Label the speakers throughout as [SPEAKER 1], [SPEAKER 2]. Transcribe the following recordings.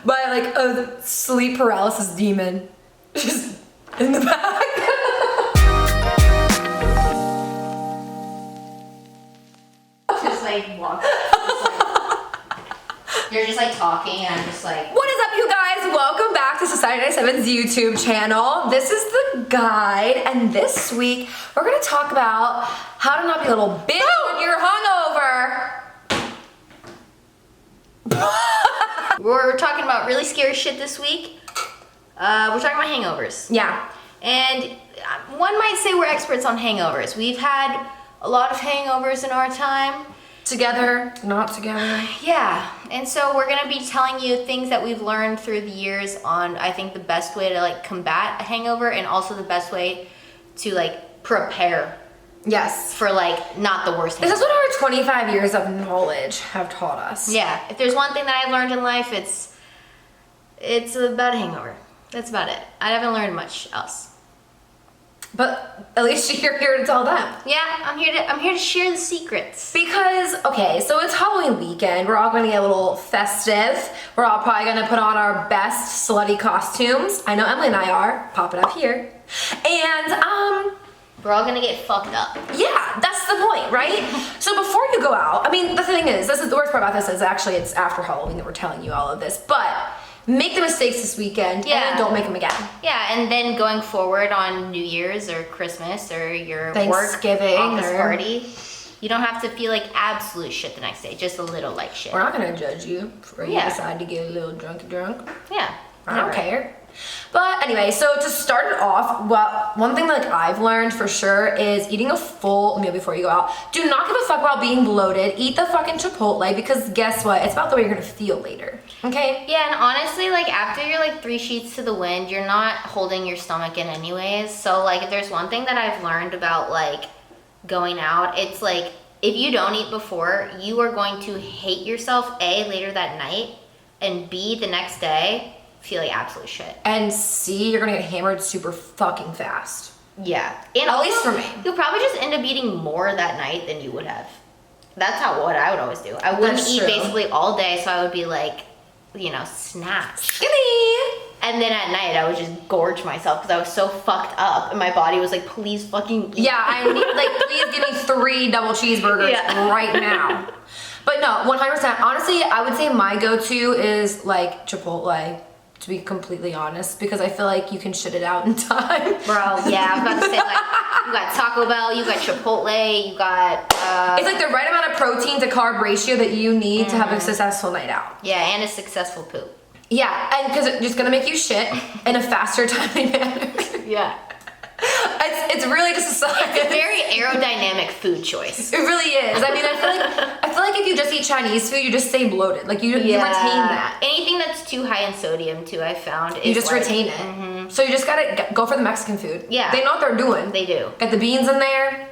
[SPEAKER 1] by a sleep paralysis demon just in the back.
[SPEAKER 2] Just like walk. You're just like talking, and I'm just like.
[SPEAKER 1] What is up, you guys? Welcome back to Society 97's YouTube channel. This is the guide, and this week we're gonna talk about how to not be a little bitch when you're hungover.
[SPEAKER 2] We're talking about really scary shit this week. We're talking about hangovers.
[SPEAKER 1] Yeah.
[SPEAKER 2] And one might say we're experts on hangovers. We've had a lot of hangovers in our time.
[SPEAKER 1] Together, not together.
[SPEAKER 2] Yeah, and so we're gonna be telling you things that we've learned through the years on, I think, the best way to like combat a hangover, and also the best way to like prepare.
[SPEAKER 1] Yes.
[SPEAKER 2] For like not the worst
[SPEAKER 1] This
[SPEAKER 2] hangover.
[SPEAKER 1] is what our 25 years of knowledge have taught us.
[SPEAKER 2] Yeah, if there's one thing that I've learned in life, it's about a hangover. That's about it. I haven't learned much else.
[SPEAKER 1] But at least you're here to tell them.
[SPEAKER 2] Yeah, I'm here to share the secrets.
[SPEAKER 1] Because, okay, so it's Halloween weekend. We're all gonna get a little festive. We're all probably gonna put on our best slutty costumes. I know Emily and I are. Pop it up here. And,
[SPEAKER 2] we're all gonna get fucked up.
[SPEAKER 1] yeah, that's the point, right? So before you go out, I mean, the thing is, this is the worst part about this is actually it's after Halloween that we're telling you all of this, but make the mistakes this weekend and don't make them again.
[SPEAKER 2] Yeah, and then going forward on New Year's or Christmas or your
[SPEAKER 1] Thanksgiving
[SPEAKER 2] work office party, you don't have to feel like absolute shit the next day, just a little like shit.
[SPEAKER 1] We're not gonna judge you for you decide to get a little drunk.
[SPEAKER 2] Yeah.
[SPEAKER 1] I don't care. But anyway, so to start it off, one thing that I've learned for sure is eating a full meal before you go out. Do not give a fuck about being bloated. Eat the fucking Chipotle, because guess what? It's about the way you're gonna feel later. Okay?
[SPEAKER 2] Yeah, and honestly, like after you're like 3 sheets to the wind, you're not holding your stomach in anyways. So like if there's one thing that I've learned about like going out, it's like if you don't eat before, you are going to hate yourself, A, later that night, and B, the next day, feel like absolute shit.
[SPEAKER 1] And C, you're gonna get hammered super fucking fast.
[SPEAKER 2] Yeah. And
[SPEAKER 1] At
[SPEAKER 2] also,
[SPEAKER 1] least for me.
[SPEAKER 2] You'll probably just end up eating more that night than you would have. That's what I would always do. I wouldn't
[SPEAKER 1] That's
[SPEAKER 2] eat
[SPEAKER 1] true.
[SPEAKER 2] basically all day, so I would be like, snatch.
[SPEAKER 1] Skinny!
[SPEAKER 2] And then at night, I would just gorge myself because I was so fucked up, and my body was like, please fucking eat.
[SPEAKER 1] Yeah, I need, please give me 3 double cheeseburgers right now. But no, 100%. Honestly, I would say my go-to is like Chipotle, to be completely honest, because I feel like you can shit it out in time.
[SPEAKER 2] Bro, yeah, I was about to say, like, you got Taco Bell, you got Chipotle, you got,
[SPEAKER 1] It's like the right amount of protein to carb ratio that you need to have a successful night out.
[SPEAKER 2] yeah, and a successful poop.
[SPEAKER 1] Yeah, and because it's just gonna make you shit in a faster, timely manner.
[SPEAKER 2] Yeah.
[SPEAKER 1] It's really just a science.
[SPEAKER 2] It's a very aerodynamic food choice.
[SPEAKER 1] It really is. I mean, I feel like if you just eat Chinese food, you just stay bloated. Like you retain that.
[SPEAKER 2] Anything that's too high in sodium, too, I found.
[SPEAKER 1] You just retain it. So you just gotta go for the Mexican food.
[SPEAKER 2] Yeah.
[SPEAKER 1] They know what they're doing.
[SPEAKER 2] They do.
[SPEAKER 1] Get the beans in there.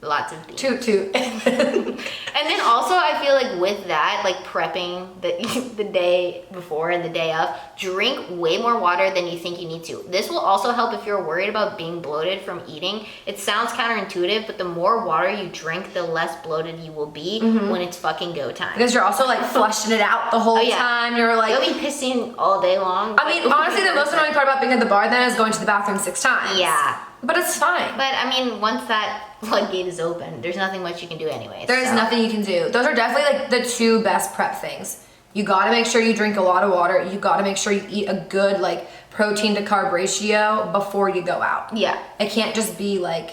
[SPEAKER 2] Lots of beans.
[SPEAKER 1] Toot.
[SPEAKER 2] And then also, I feel like with that, like prepping the day before and the day of, drink way more water than you think you need to. This will also help if you're worried about being bloated from eating. It sounds counterintuitive, but the more water you drink, the less bloated you will be when it's fucking go time.
[SPEAKER 1] Because you're also like flushing it out the whole time. You're like,
[SPEAKER 2] you'll be pissing all day long.
[SPEAKER 1] I mean, honestly, the most annoying part about being at the bar then is going to the bathroom 6 times.
[SPEAKER 2] Yeah.
[SPEAKER 1] But it's fine.
[SPEAKER 2] But I mean, once that floodgate is open, there's nothing much you can do anyway.
[SPEAKER 1] There's nothing you can do. Those are definitely like the 2 best prep things. You gotta make sure you drink a lot of water. You gotta make sure you eat a good like protein to carb ratio before you go out.
[SPEAKER 2] Yeah.
[SPEAKER 1] It can't just be like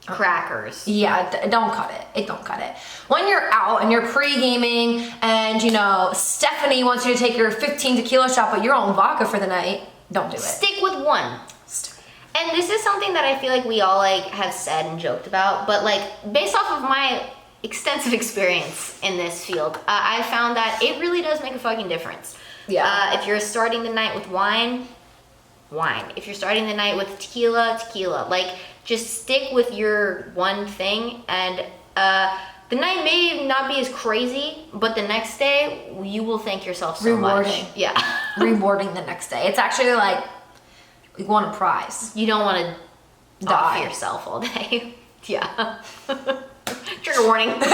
[SPEAKER 2] crackers.
[SPEAKER 1] Yeah, don't cut it. Don't cut it. When you're out and you're pre-gaming and Stephanie wants you to take your 15 tequila shot but you're on vodka for the night, don't do it.
[SPEAKER 2] Stick with one. And this is something that I feel like we all like have said and joked about, but like based off of my extensive experience in this field, I found that it really does make a fucking difference.
[SPEAKER 1] Yeah.
[SPEAKER 2] If you're starting the night with wine. If you're starting the night with tequila. Like just stick with your one thing, and the night may not be as crazy, but the next day you will thank yourself so
[SPEAKER 1] Rewarding.
[SPEAKER 2] much. Yeah.
[SPEAKER 1] Rewarding the next day. It's actually like you want a prize.
[SPEAKER 2] You don't want to die for yourself all day. Yeah. Trigger warning.
[SPEAKER 1] Oopsie.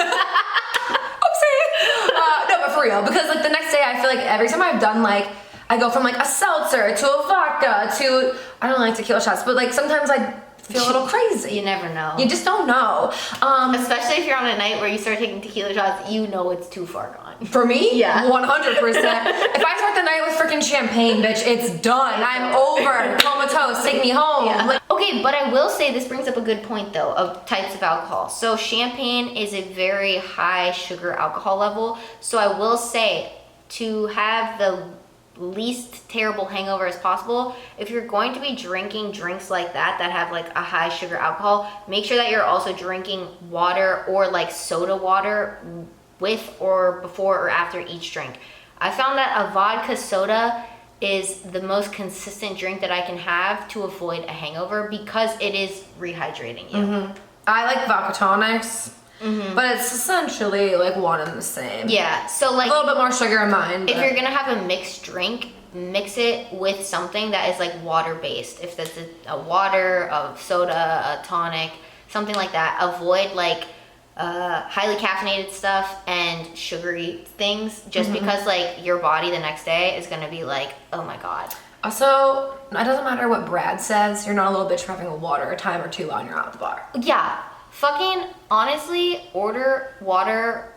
[SPEAKER 1] No, but for real. Because like the next day, I feel like every time I've done like, I go from like a seltzer to a vodka to, I don't like tequila shots, but like sometimes I feel a little crazy.
[SPEAKER 2] You never know.
[SPEAKER 1] You just don't know.
[SPEAKER 2] Especially if you're on a night where you start taking tequila shots, you know it's too far gone.
[SPEAKER 1] For me,
[SPEAKER 2] Yeah.
[SPEAKER 1] 100%. If I start the night with freaking champagne, bitch, it's done. I'm over. Comatose. Take me home.
[SPEAKER 2] Yeah.
[SPEAKER 1] Like,
[SPEAKER 2] Okay, but I will say this brings up a good point though of types of alcohol. So champagne is a very high sugar alcohol level. So I will say to have the least terrible hangover as possible, if you're going to be drinking drinks like that have like a high sugar alcohol, make sure that you're also drinking water or like soda water with or before or after each drink. I found that a vodka soda is the most consistent drink that I can have to avoid a hangover because it is rehydrating you.
[SPEAKER 1] I like vodka tonics, but it's essentially like one and the same.
[SPEAKER 2] Yeah, so like
[SPEAKER 1] A little bit more sugar in mine.
[SPEAKER 2] if
[SPEAKER 1] but-
[SPEAKER 2] you're gonna have a mixed drink, mix it with something that is like water based. If that's a water, a soda, a tonic, something like that. Avoid like highly caffeinated stuff and sugary things just because like your body the next day is gonna be like, oh my god.
[SPEAKER 1] Also, it doesn't matter what Brad says, you're not a little bitch for having a water a time or two while you're out at the bar.
[SPEAKER 2] Yeah, fucking honestly, order water.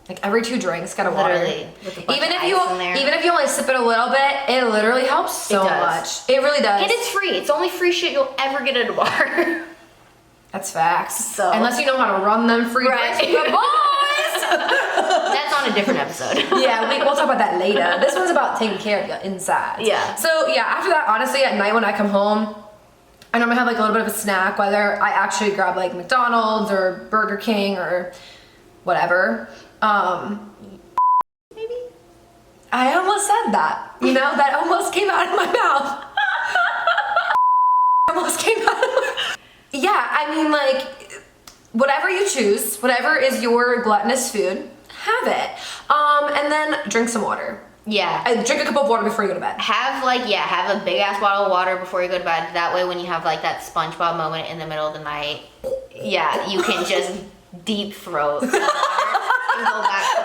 [SPEAKER 1] Like every 2 drinks, got a water.
[SPEAKER 2] Literally, with a bunch
[SPEAKER 1] Even
[SPEAKER 2] of
[SPEAKER 1] if
[SPEAKER 2] ice
[SPEAKER 1] you
[SPEAKER 2] in there.
[SPEAKER 1] even if you only sip it a little bit, it literally helps so
[SPEAKER 2] does.
[SPEAKER 1] much. It really does.
[SPEAKER 2] And it's free. It's the only free shit you'll ever get at a bar.
[SPEAKER 1] That's facts.
[SPEAKER 2] So-
[SPEAKER 1] unless you know how to run them free
[SPEAKER 2] Right.
[SPEAKER 1] drinks with the boys.
[SPEAKER 2] That's on a different episode.
[SPEAKER 1] Yeah, we'll talk about that later. This one's about taking care of you inside.
[SPEAKER 2] Yeah.
[SPEAKER 1] So yeah, after that, honestly, at night when I come home, I normally have like a little bit of a snack, whether I actually grab like McDonald's or Burger King or whatever.
[SPEAKER 2] Maybe.
[SPEAKER 1] I almost said that. You know, that almost came out of my mouth. Almost came out of my Yeah, I mean like whatever you choose, whatever is your gluttonous food, have it. And then drink some water.
[SPEAKER 2] Yeah.
[SPEAKER 1] Drink a cup of water before you go to bed.
[SPEAKER 2] Have a big ass bottle of water before you go to bed. That way when you have like that SpongeBob moment in the middle of the night, yeah, you can just deep throat the water and go back to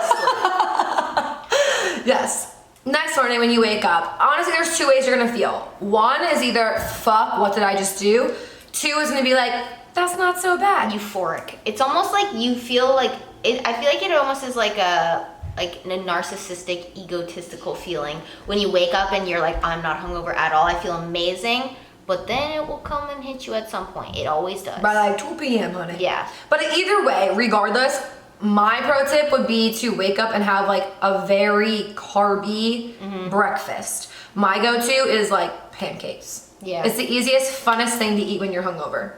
[SPEAKER 2] sleep.
[SPEAKER 1] Yes. Next morning when you wake up, honestly, there's 2 ways you're gonna feel. One is either, fuck, what did I just do? 2 is gonna be like, that's not so bad.
[SPEAKER 2] Euphoric. It's almost like you feel like I feel like it almost is like a narcissistic, egotistical feeling when you wake up and you're like, I'm not hungover at all. I feel amazing. But then it will come and hit you at some point. It always does.
[SPEAKER 1] By like 2 p.m., honey.
[SPEAKER 2] Yeah.
[SPEAKER 1] But either way, regardless, my pro tip would be to wake up and have like a very carby breakfast. My go-to is like pancakes.
[SPEAKER 2] Yeah.
[SPEAKER 1] It's the easiest, funnest thing to eat when you're hungover.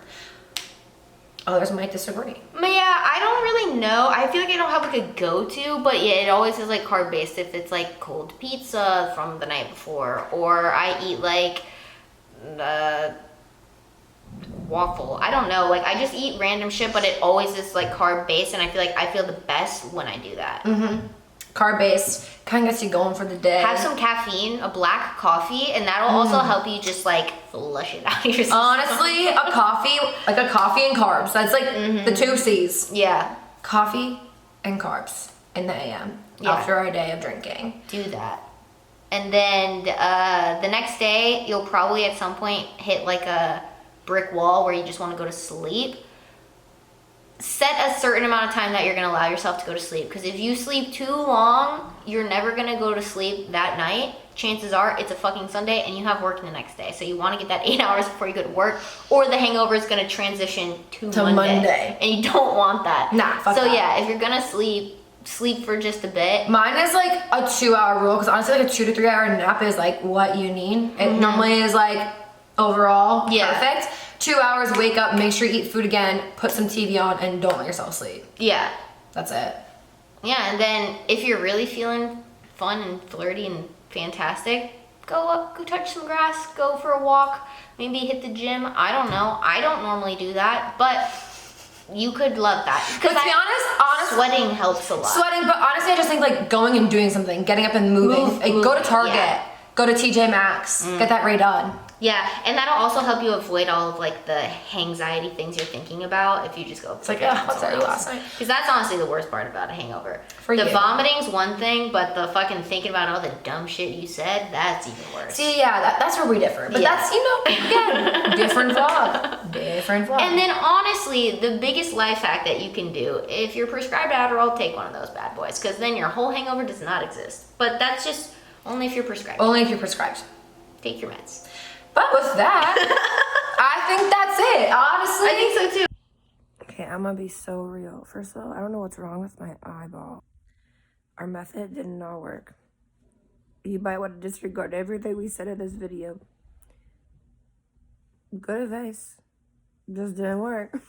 [SPEAKER 1] Others might disagree.
[SPEAKER 2] But yeah, I don't really know. I feel like I don't have like a go-to, but yeah, it always is like carb-based. If it's like cold pizza from the night before, or I eat like waffle. I don't know. Like I just eat random shit, but it always is like carb-based, and I feel like I feel the best when I do that.
[SPEAKER 1] Carb-based, kind of gets you going for the day.
[SPEAKER 2] Have some caffeine, a black coffee, and that'll also help you just like flush it out of your system.
[SPEAKER 1] Honestly, a coffee and carbs. That's like the 2 C's.
[SPEAKER 2] Yeah,
[SPEAKER 1] Coffee and carbs in the AM
[SPEAKER 2] Yeah.
[SPEAKER 1] after a day of drinking.
[SPEAKER 2] do that. And then the next day, you'll probably at some point hit like a brick wall where you just want to go to sleep. Set a certain amount of time that you're going to allow yourself to go to sleep. Because if you sleep too long, you're never going to go to sleep that night. Chances are it's a fucking Sunday and you have work the next day. So you want to get that 8 hours before you go to work, or the hangover is going to transition to Monday. And you don't want that.
[SPEAKER 1] Nah, fuck
[SPEAKER 2] So
[SPEAKER 1] that.
[SPEAKER 2] yeah, if you're going to sleep for just a bit.
[SPEAKER 1] Mine is like a 2-hour rule because honestly, like a 2 to 3 hour nap is like what you need. It normally is like overall
[SPEAKER 2] Yeah.
[SPEAKER 1] perfect. 2 hours, wake up, make sure you eat food again, put some TV on, and don't let yourself sleep.
[SPEAKER 2] Yeah.
[SPEAKER 1] That's it.
[SPEAKER 2] Yeah, and then if you're really feeling fun and flirty and fantastic, go touch some grass, go for a walk, maybe hit the gym. I don't know. I don't normally do that, but you could love that.
[SPEAKER 1] But to be honest,
[SPEAKER 2] sweating helps a lot.
[SPEAKER 1] Sweating, but honestly, I just think like going and doing something, getting up and moving. Like, go to Target,
[SPEAKER 2] yeah.
[SPEAKER 1] go to TJ Maxx, get that Ray done.
[SPEAKER 2] Yeah, and that'll also help you avoid all of like the anxiety things you're thinking about if you just go.
[SPEAKER 1] It's like, yeah, what's that last night?
[SPEAKER 2] Because that's honestly the worst part about a hangover.
[SPEAKER 1] For
[SPEAKER 2] the
[SPEAKER 1] you.
[SPEAKER 2] vomiting's one thing, but the fucking thinking about all the dumb shit you said, that's even worse.
[SPEAKER 1] See, yeah, that's where we differ. But that's, again, different vlog. Different vlog.
[SPEAKER 2] And then honestly, the biggest life hack that you can do, if you're prescribed Adderall, take one of those bad boys, because then your whole hangover does not exist. But that's just only if you're prescribed.
[SPEAKER 1] Only if you're prescribed.
[SPEAKER 2] Take your meds.
[SPEAKER 1] But with that, I think that's it, honestly.
[SPEAKER 2] I think so too.
[SPEAKER 1] Okay, I'm gonna be so real. First of all, I don't know what's wrong with my eyeball. Our method did not work. You might want to disregard everything we said in this video. Good advice. Just didn't work.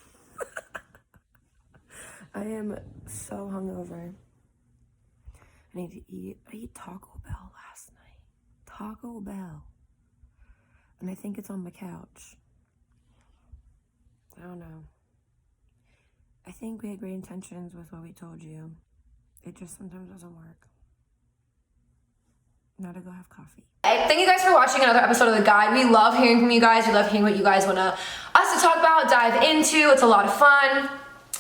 [SPEAKER 1] I am so hungover. I need to eat. I ate Taco Bell last night. Taco Bell. And I think it's on my couch. I don't know. I think we had great intentions with what we told you. It just sometimes doesn't work. Now to go have coffee. Thank you guys for watching another episode of The Guide. We love hearing from you guys. We love hearing what you guys want us to talk about, dive into. It's a lot of fun.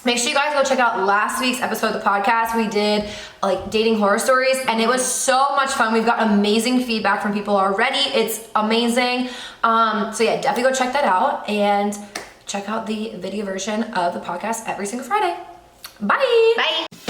[SPEAKER 1] Make sure you guys go check out last week's episode of the podcast. We did like dating horror stories and it was so much fun. We've got amazing feedback from people already. It's amazing. So yeah, definitely go check that out and check out the video version of the podcast every single Friday. Bye.
[SPEAKER 2] Bye.